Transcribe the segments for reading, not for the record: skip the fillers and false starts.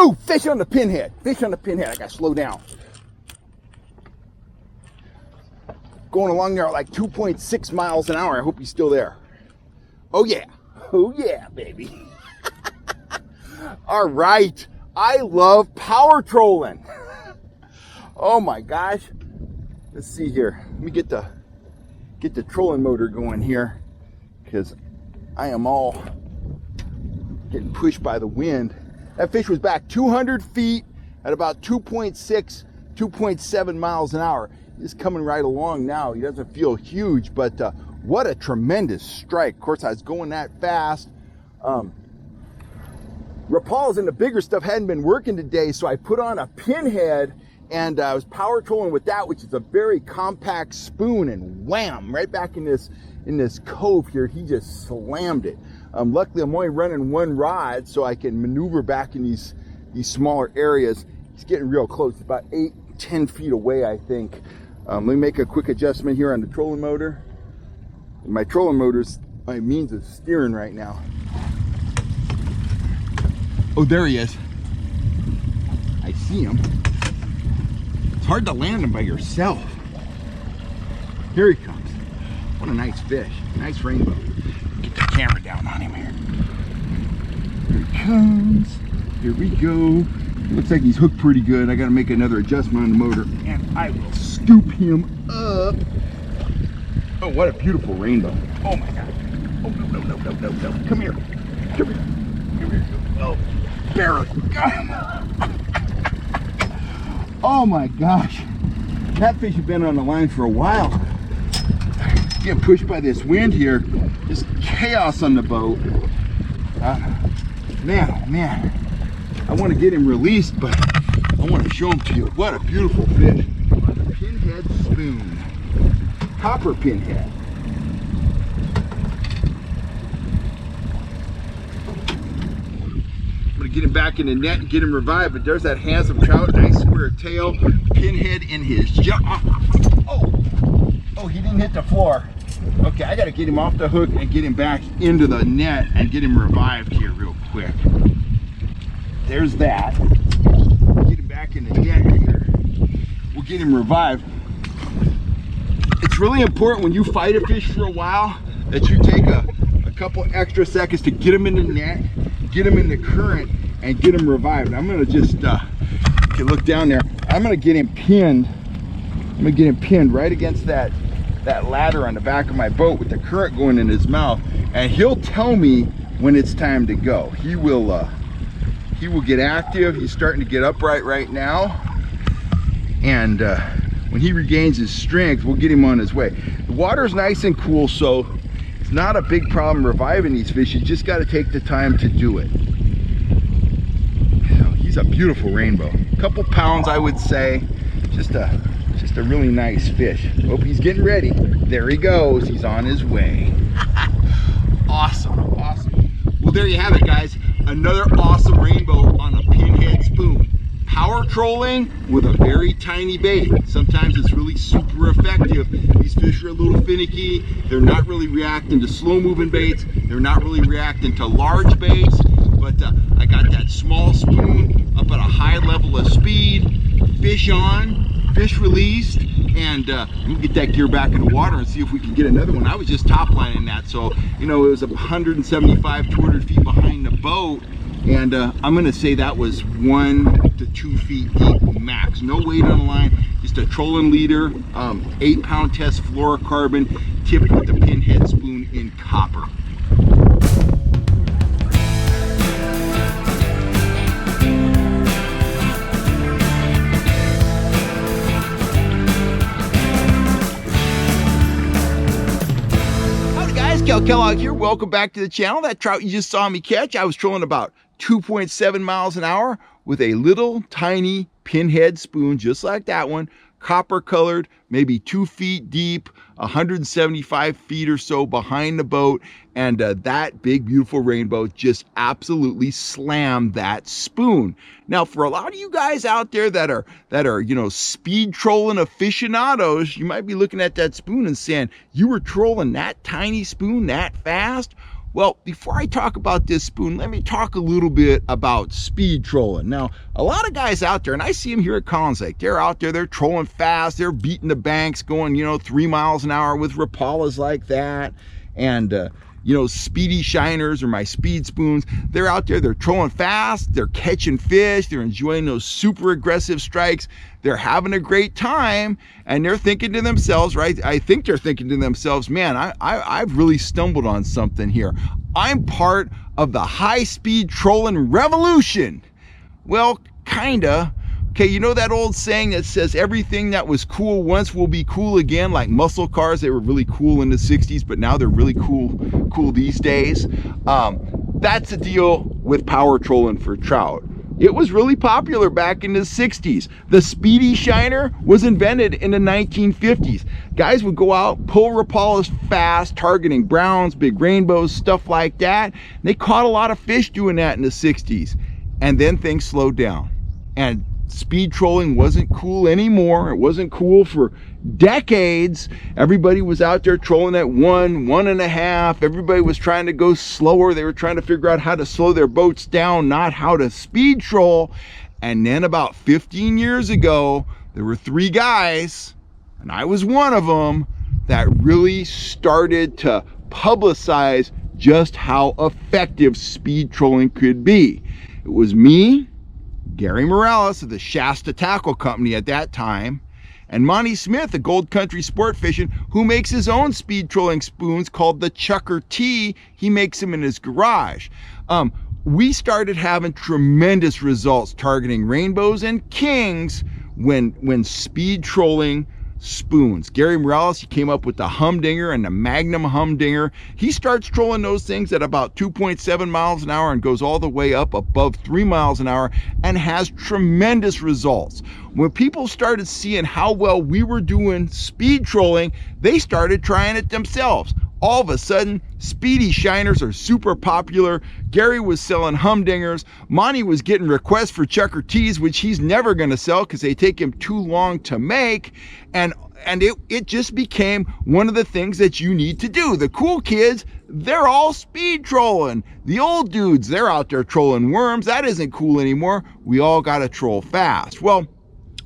Oh, fish on the pinhead. Fish on the pinhead. I gotta slow down. Going along there at like 2.6 miles an hour. I hope he's still there. Oh yeah. Oh yeah, baby. All right. I love power trolling. Oh my gosh. Let's see here. Let me get the trolling motor going here, because I am all getting pushed by the wind. That fish was back 200 feet at about 2.6, 2.7 miles an hour. He's coming right along now. He doesn't feel huge, but what a tremendous strike. Of course, I was going that fast. Rapals and the bigger stuff hadn't been working today, so I put on a pinhead and I was power trolling with that, which is a very compact spoon, and wham, right back in this cove here, he just slammed it. Luckily, I'm only running one rod, so I can maneuver back in these smaller areas. He's getting real close, about 8-10 feet away, I think. Let me make a quick adjustment here on the trolling motor. My trolling motor's my means of steering right now. Oh, there he is. I see him. It's hard to land him by yourself. Here he comes. What a nice fish. Nice rainbow. Get the camera down on him here. Here he comes. Here we go. Looks like he's hooked pretty good. I got to make another adjustment on the motor, and I will scoop him up. Oh, what a beautiful rainbow. Oh my God. Oh, no. Come here. Come here. Come here. Oh, Barrett. Oh my gosh. That fish has been on the line for a while. Getting pushed by this wind here. Just chaos on the boat. Man. I want to get him released, but I want to show him to you. What a beautiful fish. On a pinhead spoon. Copper pinhead. I'm going to get him back in the net and get him revived, but there's that handsome trout, nice square tail, pinhead in his jaw. Oh, he didn't hit the floor. Okay, I got to get him off the hook and get him back into the net and get him revived here real quick. There's that. Get him back in the net here. We'll get him revived. It's really important when you fight a fish for a while that you take a couple extra seconds to get him in the net, get him in the current, and get him revived. I'm gonna just, you can look down there. I'm gonna get him pinned. I'm gonna get him pinned right against that ladder on the back of my boat with the current going in his mouth, and he'll tell me when it's time to go. He will get active. He's starting to get upright right now, and when he regains his strength, we'll get him on his way. The water's nice and cool, so it's not a big problem reviving these fish. You just got to take the time to do it. So he's a beautiful rainbow. A couple pounds, I would say. Just a really nice fish. Hope he's getting ready. There he goes. He's on his way. Awesome. Well, there you have it, guys. Another awesome rainbow on a pinhead spoon. Power trolling with a very tiny bait. Sometimes it's really super effective. These fish are a little finicky. They're not really reacting to slow moving baits. They're not really reacting to large baits. But I got that small spoon up at a high level of speed. Fish on, fish released. And we'll get that gear back in the water and see if we can get another one. I was just top lining that. So, you know, it was 175, 200 feet behind the boat. And I'm going to say that was 1 to 2 feet deep max. No weight on the line, just a trolling leader, 8-pound test fluorocarbon, tipped with the pinhead spoon in copper. Howdy guys, Cal Kellogg here. Welcome back to the channel. That trout you just saw me catch, I was trolling about 2.7 miles an hour with a little tiny pinhead spoon, just like that one, copper colored, maybe 2 feet deep, 175 feet or so behind the boat, and that big beautiful rainbow just absolutely slammed that spoon. Now, for a lot of you guys out there that are you know, speed trolling aficionados, you might be looking at that spoon and saying, you were trolling that tiny spoon that fast? Well, before I talk about this spoon, let me talk a little bit about speed trolling. Now, a lot of guys out there, and I see them here at Collins Lake, they're out there, they're trolling fast, they're beating the banks, going, 3 miles an hour with Rapalas like that. And, speedy shiners or my speed spoons, they're out there, they're trolling fast, they're catching fish, they're enjoying those super aggressive strikes, they're having a great time, and they're thinking to themselves, right? I think they're thinking to themselves, man, I've really stumbled on something here. I'm part of the high-speed trolling revolution. Well, kinda. Okay, you know that old saying that says everything that was cool once will be cool again, like muscle cars? They were really cool in the 60s, but now they're really cool these days. That's the deal with power trolling for trout. It was really popular back in the 60s. The speedy shiner was invented in the 1950s. Guys would go out, pull Rapalas fast, targeting browns, big rainbows, stuff like that. They caught a lot of fish doing that in the 60s. And then things slowed down. And speed trolling wasn't cool anymore. It wasn't cool for decades. Everybody was out there trolling at 1.5. Everybody was trying to go slower. They were trying to figure out how to slow their boats down, not how to speed troll. And then about 15 years ago, there were 3 guys, and I was one of them, that really started to publicize just how effective speed trolling could be. It was me, Gary Morales of the Shasta Tackle Company at that time, and Monty Smith of Gold Country Sport Fishing, who makes his own speed trolling spoons called the Chucker T. He makes them in his garage. We started having tremendous results targeting rainbows and kings when speed trolling spoons. Gary Morales, he came up with the Humdinger and the Magnum Humdinger. He starts trolling those things at about 2.7 miles an hour and goes all the way up above 3 miles an hour and has tremendous results. When people started seeing how well we were doing speed trolling, they started trying it themselves. All of a sudden, speedy shiners are super popular. Gary was selling Humdingers. Monty was getting requests for Chucker T's, which he's never going to sell because they take him too long to make. And it just became one of the things that you need to do. The cool kids, they're all speed trolling. The old dudes, they're out there trolling worms. That isn't cool anymore. We all got to troll fast. Well,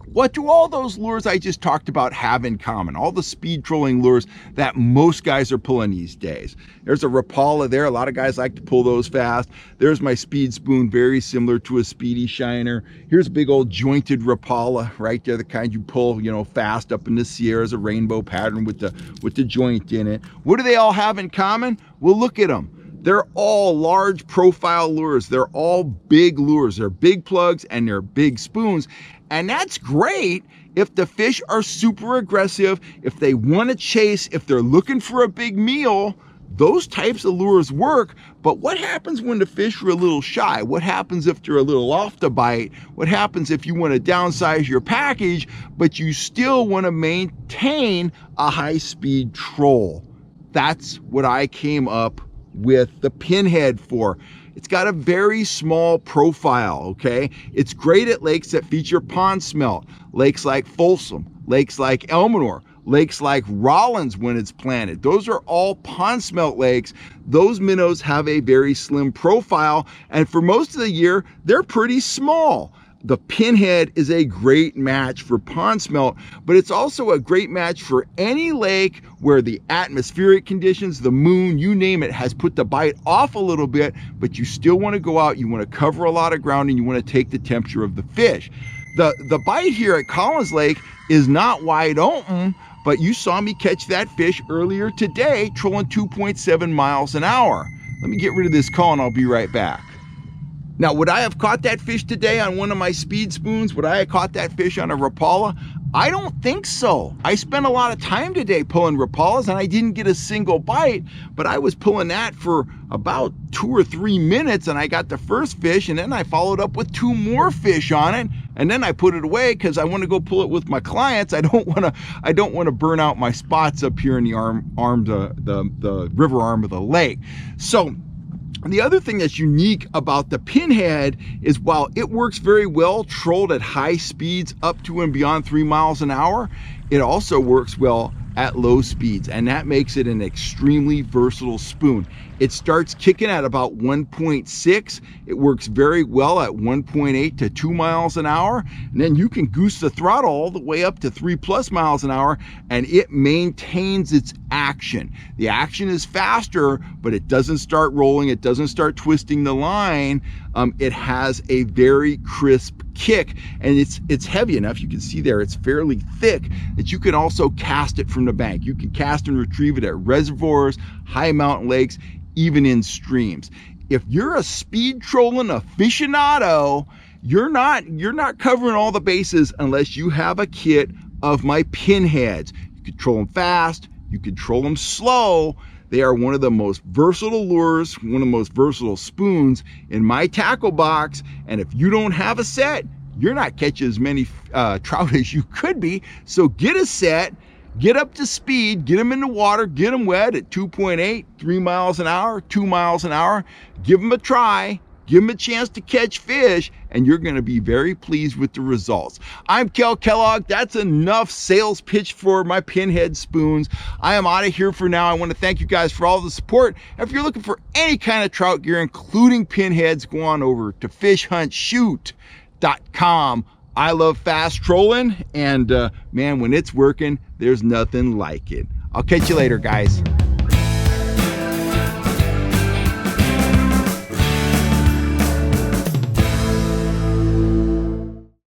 what do all those lures I just talked about have in common? All the speed trolling lures that most guys are pulling these days. There's a Rapala there. A lot of guys like to pull those fast. There's my speed spoon, very similar to a speedy shiner. Here's a big old jointed Rapala right there, the kind you pull, fast up in the Sierras, a rainbow pattern with the joint in it. What do they all have in common? Well, look at them. They're all large profile lures. They're all big lures. They're big plugs and they're big spoons. And that's great if the fish are super aggressive, if they want to chase, if they're looking for a big meal. Those types of lures work. But what happens when the fish are a little shy? What happens if they're a little off the bite? What happens if you want to downsize your package, but you still want to maintain a high-speed troll? That's what I came up with the Pinhead for. It's got a very small profile, okay? It's great at lakes that feature pond smelt, lakes like Folsom, lakes like Elminor, lakes like Rollins when it's planted. Those are all pond smelt lakes. Those minnows have a very slim profile, and for most of the year, they're pretty small. The Pinhead is a great match for pond smelt, but it's also a great match for any lake where the atmospheric conditions, the moon, you name it, has put the bite off a little bit, but you still want to go out, you want to cover a lot of ground, and you want to take the temperature of the fish. The bite here at Collins Lake is not wide open, but you saw me catch that fish earlier today, trolling 2.7 miles an hour. Let me get rid of this call and I'll be right back. Now, would I have caught that fish today on one of my speed spoons? Would I have caught that fish on a Rapala? I don't think so. I spent a lot of time today pulling Rapalas and I didn't get a single bite, but I was pulling that for about 2 or 3 minutes and I got the first fish, and then I followed up with 2 more fish on it, and then I put it away because I want to go pull it with my clients. I don't want to burn out my spots up here in the the river arm of the lake. So the other thing that's unique about the Pinhead is while it works very well trolled at high speeds up to and beyond 3 miles an hour, it also works well at low speeds, and that makes it an extremely versatile spoon. It starts kicking at about 1.6. It works very well at 1.8 to 2 miles an hour, and then you can goose the throttle all the way up to 3+ miles an hour, and it maintains its action. The action is faster, but it doesn't start rolling, it doesn't start twisting the line. It has a very crisp kick, and it's heavy enough, you can see there, it's fairly thick, that you can also cast it from the bank. You can cast and retrieve it at reservoirs, high mountain lakes, even in streams. If you're a speed trolling aficionado, you're not covering all the bases unless you have a kit of my pinheads. You can troll them fast, you can troll them slow. They are one of the most versatile lures, one of the most versatile spoons in my tackle box. And if you don't have a set, you're not catching as many trout as you could be. So get a set, get up to speed, get them in the water, get them wet at 2.8, 3 miles an hour, 2 miles an hour. Give them a try. Give them a chance to catch fish, and you're going to be very pleased with the results. I'm Kel Kellogg. That's enough sales pitch for my pinhead spoons. I am out of here for now. I want to thank you guys for all the support. If you're looking for any kind of trout gear, including pinheads, go on over to fishhuntshoot.com. I love fast trolling, and man, when it's working, there's nothing like it. I'll catch you later, guys.